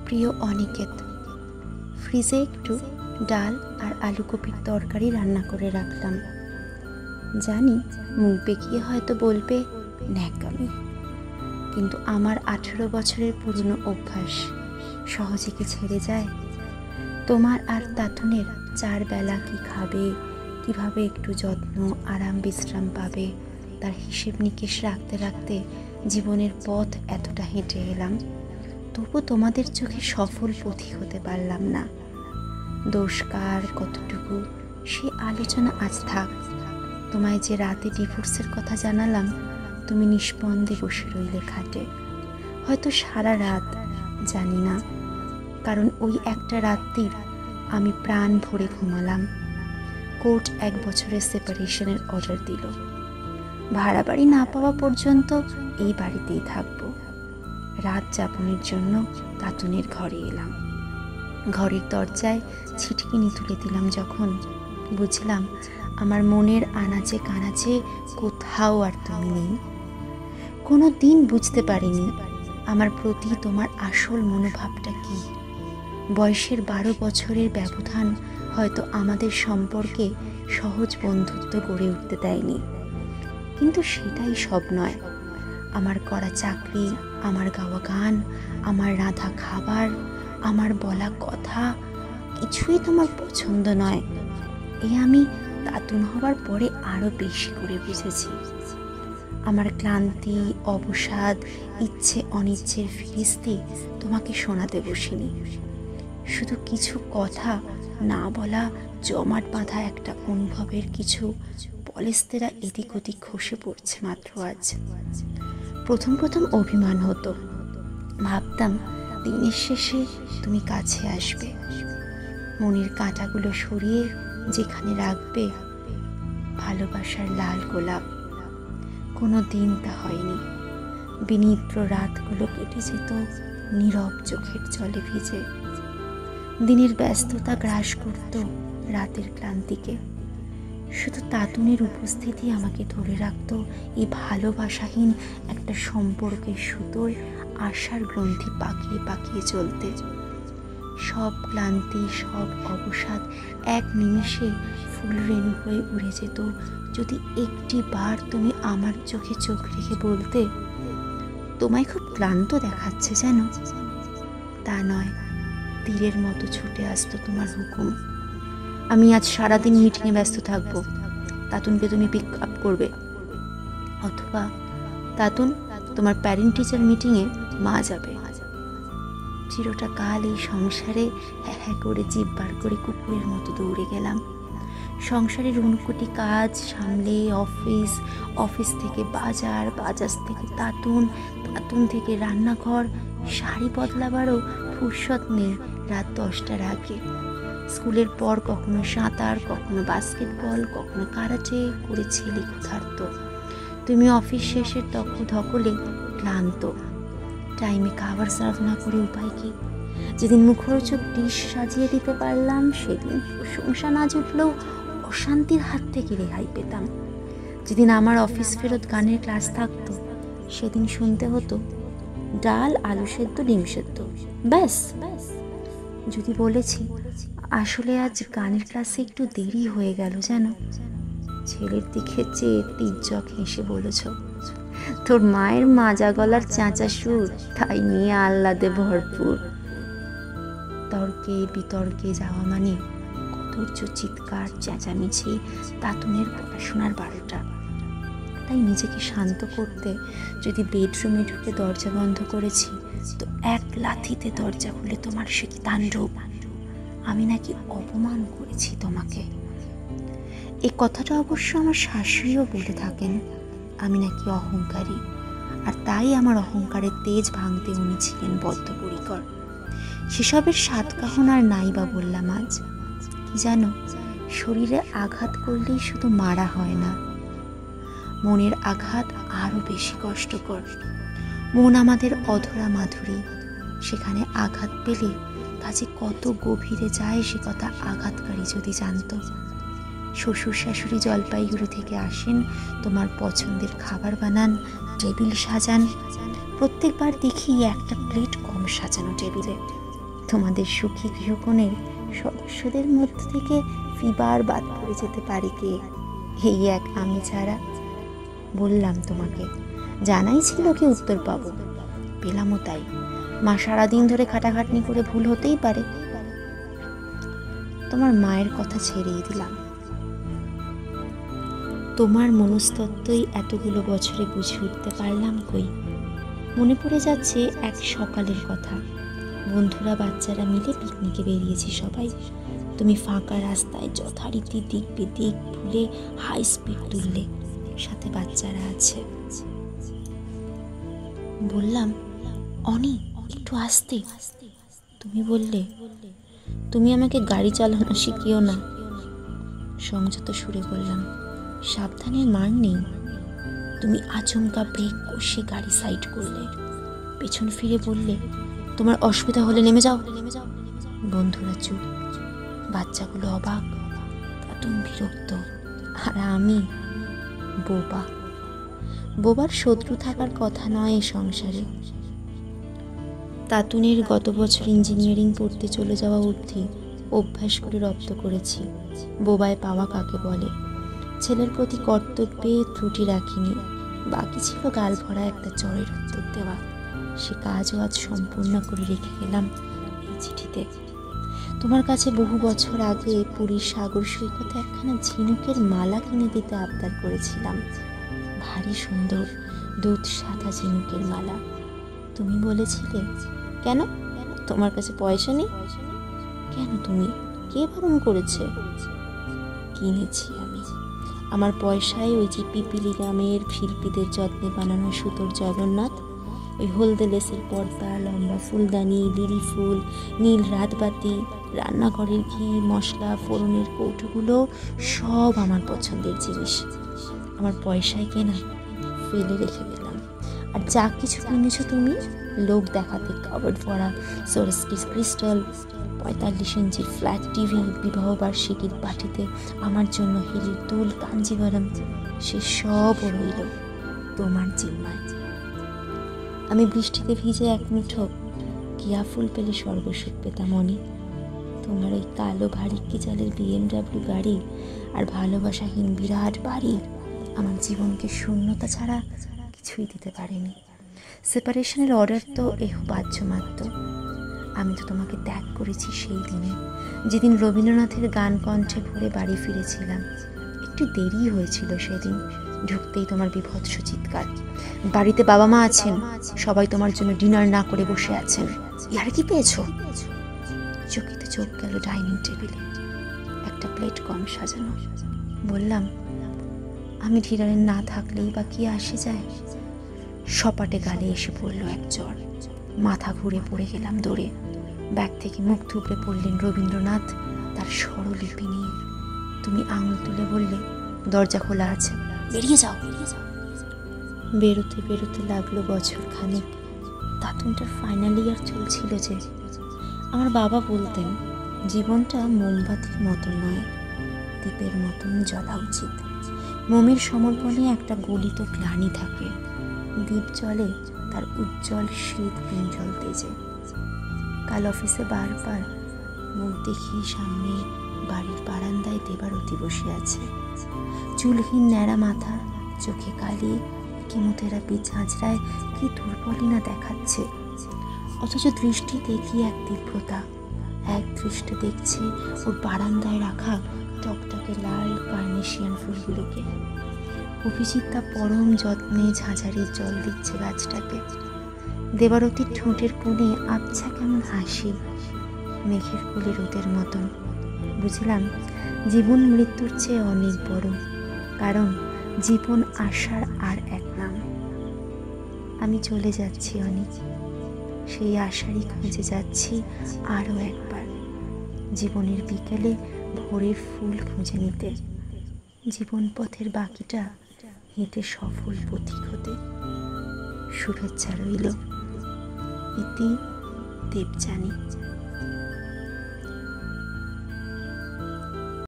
প্রিয় অনিকেত, ফ্রিজে একটু ডাল আর আলু কপির তরকারি রান্না করে রাখলাম। জানি মুখ বেঁকিয়ে হয়তো বলবে ন্যাকামি, কিন্তু আমার 18 বছরের পুরনো অভ্যাস সহজে কি ছেড়ে যায়? তোমার আর তাতুনের 4 বেলা কি খাবে, কিভাবে একটু যত্ন আরাম বিশ্রাম পাবে, তার হিসেব নিকেশ রাখতে রাখতে জীবনের পথ এতটা হেঁটে এলাম। তবু তোমাদের চোখে সফল পথিক হতে পারলাম না। দোষ কার, কতটুকু, সে আলোচনা আজ থাক। তোমায় যে রাতে ডিভোর্সের কথা জানালাম, তুমি নিষ্পন্দে বসে রইলে খাটে, হয়তো সারা রাত, জানি না। কারণ ওই একটা রাত্রির আমি প্রাণ ভরে ঘুমালাম। কোর্ট 1 বছরের সেপারেশনের অর্ডার দিল। ভাড়া বাড়ি না পাওয়া পর্যন্ত এই বাড়িতেই থাকবো। রাত যাপনের জন্য তাতুনের ঘরে এলাম। ঘরের দরজায় ছিটকিনি তুলে দিলাম যখন, বুঝলাম আমার মনের আনাচে কানাচে কোথাও আর তুমি নেই। কোনো দিন বুঝতে পারিনি আমার প্রতি তোমার আসল মনোভাবটা কি। বয়সের 12 বছরের ব্যবধান হয়তো আমাদের সম্পর্কে সহজ বন্ধুত্ব গড়ে উঠতে দেয়নি, কিন্তু সেটাই সব নয়। আমার করা চাকরি, আমার গাওয়া গান, আমার রাঁধা খাবার, আমার বলা কথা কিছুই তোমার পছন্দ নয়। আমি তাতুন হবার পরে আরো বেশি করে বুঝেছি। আমার ক্লান্তি, অবসাদ, ইচ্ছে অনিচ্ছের ফিরিস্তি তোমাকে শোনাতে বসিনি। শুধু কিছু কথা না বলা, জমাট বাঁধা একটা অনুভবের কিছু পলেস্তেরা এদিক ওদিক খসে পড়ছে মাত্র আজ। প্রথম অভিমান হতো, ভাবতাম দিনের শেষে তুমি কাছে আসবে, মনের কাঁটাগুলো সরিয়ে যেখানে রাখবে ভালোবাসার লাল গোলাপ। কোনো দিন তা হয়নি। বিনিদ্র রাতগুলো কেটে যেত নীরব চোখের জলে ভিজে। দিনের ব্যস্ততা গ্রাস করত রাতের ক্লান্তিকে। শুধু তাতুনের উপস্থিতি আমাকে ধরে রাখত এই ভালোবাসাহীন একটা সম্পর্কের সুতোয় আশার গ্রন্থি পাকিয়ে পাকিয়ে চলতে। সব ক্লান্তি, সব অবসাদ এক নিমেষে ফুল রেণু হয়ে উড়ে যেত যদি একটি বার তুমি আমার চোখে চোখ রেখে বলতে, তোমায় খুব ক্লান্ত দেখাচ্ছে যেন। তা নয়, তীরের মতো ছুটে আসতো তোমার হুকুম, আমি আজ সারাদিন মিটিংয়ে ব্যস্ত থাকবো, তাতুনকে তুমি পিক আপ করবে। অথবা, তাতুন, তোমার প্যারেন্ট টিচার মিটিংয়ে মা যাবে। চিরটা কাল এই সংসারে হ্যাঁ হ্যাঁ করে জিভ বার করে কুকুরের মতো দৌড়ে গেলাম। সংসারের উনকোটি কাজ সামলে অফিস থেকে বাজার, বাজার থেকে তাতুন থেকে রান্নাঘর, শাড়ি বদলাবারও ফুরসত নেই রাত 10টার আগে। স্কুলের পর কখনো সাঁতার, কখনো বাস্কেটবল, কখনো কারাটে করেছি ক্ষুধার্ত। তুমি অফিস শেষের ধকলে ক্লান্ত। টাইমে খাবার সার্ভ না করে উপায় কি? যেদিন মুখরোচক ডিশ সাজিয়ে দিতে পারলাম সেদিন প্রশংসা না জুটলেও অশান্তির হাত থেকে রেহাই পেতাম। যেদিন আমার অফিস ফেরত গানের ক্লাস থাকতো সেদিন শুনতে হতো ডাল, আলু সেদ্ধ, ডিম সেদ্ধ, ব্যাস। যদি বলেছি আসলে আজ গানের ক্লাসে একটু দেরি হয়ে গেল যেন, ছেলের দিকে চেয়ে তির্যক হেসে বলেছ, তোর মায়ের মাজা গলার চাঁচা সুর, তাই নিয়ে আহ্লাদে ভরপুর। তর্কে বিতর্কে যাওয়া মানে কদর্য চিৎকার, চেঁচামেচি, তাতুনের পড়াশোনার 12টা। তাই নিজেকে শান্ত করতে যদি বেডরুমে ঢুকে দরজা বন্ধ করেছি, তো এক লাথিতে দরজা খুলে তোমার সে তাণ্ডব, আমি নাকি অপমান করেছি তোমাকে। এই কথাটা অবশ্য আমার শাশুড়িও বলে থাকেন, আমি নাকি অহংকারী, আর তাই আমার অহংকারের তেজ ভাঙতে উনি ছিলেন বদ্ধপরিকর। সেসবের সাতকাহন আর নাই বা বললাম আজ। কি জানো, শরীরে আঘাত করলেই শুধু মারা হয় না, মনের আঘাত আরো বেশি কষ্টকর। মন আমাদের অধরা মাধুরী, সেখানে আঘাত পেলে তা যে কত গভীরে যায় সে কথা আঘাতকারী যদি জানতো। শ্বশুর শাশুড়ি জলপাইগুড়ি থেকে আসেন, তোমার পছন্দের খাবার বানান, টেবিল সাজান। প্রত্যেকবার দেখি একটা প্লেট কম সাজানো টেবিলে। তোমাদের সুখী গৃহকোণের সদস্যদের মধ্য থেকে ফিবার বাদ পড়ে যেতে পারি কে? এই এক আমি ছাড়া। বললাম তোমাকে, জানাই ছিল কি উত্তর পাবো, পেলামও তাই। মা সারাদিন ধরে খাটাখাটনি করে ভুল হতেই পারে। তোমার মায়ের কথা ছেড়েই দিলাম। তোমার মনস্তত্ত্বই এতগুলো বছরে বুঝে উঠতে পারলাম কই। মনে পড়ে যাচ্ছে এক সকালের কথা। বন্ধুরা বাচ্চারা মিলে পিকনিকে বেরিয়েছি সবাই। তুমি ফাঁকা রাস্তায় যথারীতি দিক বেদিক ভুলে হাই স্পিড তুললে, সাথে বাচ্চারা আছে। বললাম, অনি একটু আস্তে। তুমি বললে, তুমি আমাকে গাড়ি চালানো শিখিও না। সংযত সুরে বললাম, সাবধানের মার নেই। তুমি আচমকা ব্রেক কষে গাড়ি সাইড করলে, পেছন ফিরে বললে, তোমার অসুবিধা হলে নেমে যাও। বন্ধুরা চুপ, বাচ্চাগুলো অবাক, তাতুন বিরক্ত, আর আমি বোবা। বোবার শত্রু থাকার কথা নয় এ সংসারে। তাতুনের গত বছর ইঞ্জিনিয়ারিং পড়তে চলে যাওয়া অবধি অভ্যাস করে রপ্ত করেছি বোবায় পাওয়া কাকে বলে। ছেলের প্রতি কর্তব্যে ত্রুটি রাখিনি, বাকি ছিল গাল ভরা একটা চরের উত্তর দেওয়া। সে কাজও আজ সম্পূর্ণ করে রেখে গেলাম এই চিঠিতে। তোমার কাছে বহু বছর আগে পুরীর সাগর সৈকতে একখানা ঝিনুকের মালা কিনে দিতে আবদার করেছিলাম। ভারী সুন্দর দুধ সাদা ঝিনুকের মালা। তুমি বলেছিলে, কেন তোমার কাছে পয়সা নেই? কেন তুমি, কে বারণ করেছে? কিনেছি আমি। আমার পয়সায় ওই যে পিপিলি গ্রামের শিল্পীদের যত্নে বানানো সুতোর জগন্নাথ, ওই হলদে লেসের পর্দা, লম্বা ফুলদানি, লিলি ফুল, নীল রাতবাতি, রান্নাঘরের ঘি মশলা ফোড়নের কৌটোগুলো সব আমার পছন্দের জিনিস। আমার পয়সায় কেনা, ফেলে রেখে গেলাম। আর যা কিছু কিনেছো তুমি, লোক দেখাতে কাভার্ড ভরা সোরস্কি ক্রিস্টাল, 45 ইঞ্চির ফ্ল্যাট টিভি, বিবাহবার্ষিকীর পার্টিতে আমার জন্য হিলির দুল, কাঞ্জিভারম, সে সবও রইল তোমার জিম্মায়। আমি বৃষ্টিতে ভিজে এক মুঠো কিয়া ফুল পেলে স্বর্গসুখ পেতাম অনি। তোমার ওই কালো ভারী কি জালের BMW গাড়ি আর ভালোবাসাহীন বিরাট বাড়ি আমার জীবনকে শূন্যতা ছাড়া কিছুই দিতে পারেনি। সেপারেশনের অর্ডার তো বাহ্য মাত্র। আমি তো তোমাকে ত্যাগ করেছি সেই দিনে, যেদিন রবীন্দ্রনাথের গান কণ্ঠে ভরে বাড়ি ফিরেছিলাম। একটু দেরি হয়েছিল সেদিন, ঢুকতেই তোমার বিভৎস চিৎকার, বাড়িতে বাবা মা আছেন, সবাই তোমার জন্য ডিনার না করে বসে আছেন, ইয়ার কি পেয়েছো? চকিতে চোখ গেল ডাইনিং টেবিলে, একটা প্লেট কম সাজানো। বললাম, আমি ডিনারে না থাকলেই বা কি আসে যায়? সপাটে গালে এসে পড়ল এক জ্বর, মাথা ঘুরে পড়ে গেলাম দৌড়ে। ব্যাগ থেকে মুখ থুবড়ে পড়লেন রবীন্দ্রনাথ তার স্বরলিপি নিয়ে। তুমি আঙুল তুলে বললে, দরজা খোলা আছে, বেরিয়ে যাও। বেরোতে বেরোতে লাগলো বছর খানেক। তাতুনটার ফাইনাল ইয়ার চলছিল যে। আমার বাবা বলতেন, জীবনটা মোমবাতির মতো নয়, দ্বীপের মতন জ্বলা উচিত। মোমের সমর্পণে একটা গলিত গ্লানি থাকে, দ্বীপ জলে তার উজ্জ্বল শীত পিঞ্জল তেজে। কাল অফিসে বারবার মুখ দেখি সামনে বাড়ির বারান্দায় দেবারতী বসে আছে। চুলহীন ন্যাড়া মাথা, চোখে কালি, কেমোথেরাপি ঝাঁঝরায় কি দুর্বলই না দেখাচ্ছে, অথচ দৃষ্টিতে কি এক তীব্রতা। এক দৃষ্টি দেখছে ওর বারান্দায় রাখা টকটকে লাল কার্নেশিয়ান ফুলগুলোকে। অভিজিৎ তা পরম যত্নে ঝাঁঝারির জল দিচ্ছে গাছটাকে। দেবারতীর ঠোঁটের কোণে আবছা কেমন হাসি, মেঘের কোলে রোদের মতন। বুঝলাম, জীবন মৃত্যুর চেয়ে অনেক বড়, কারণ জীবন আশার আর এক নাম। আমি চলে যাচ্ছি অনেক, সেই আশারই খুঁজে যাচ্ছি আরও একবার। জীবনের বিকেলে ভোরের ফুল খুঁজে নিতে, জীবন পথের বাকিটা হেঁটে সফল পথিক হতে। শুভেচ্ছা রইল। ইতি দেবযানী।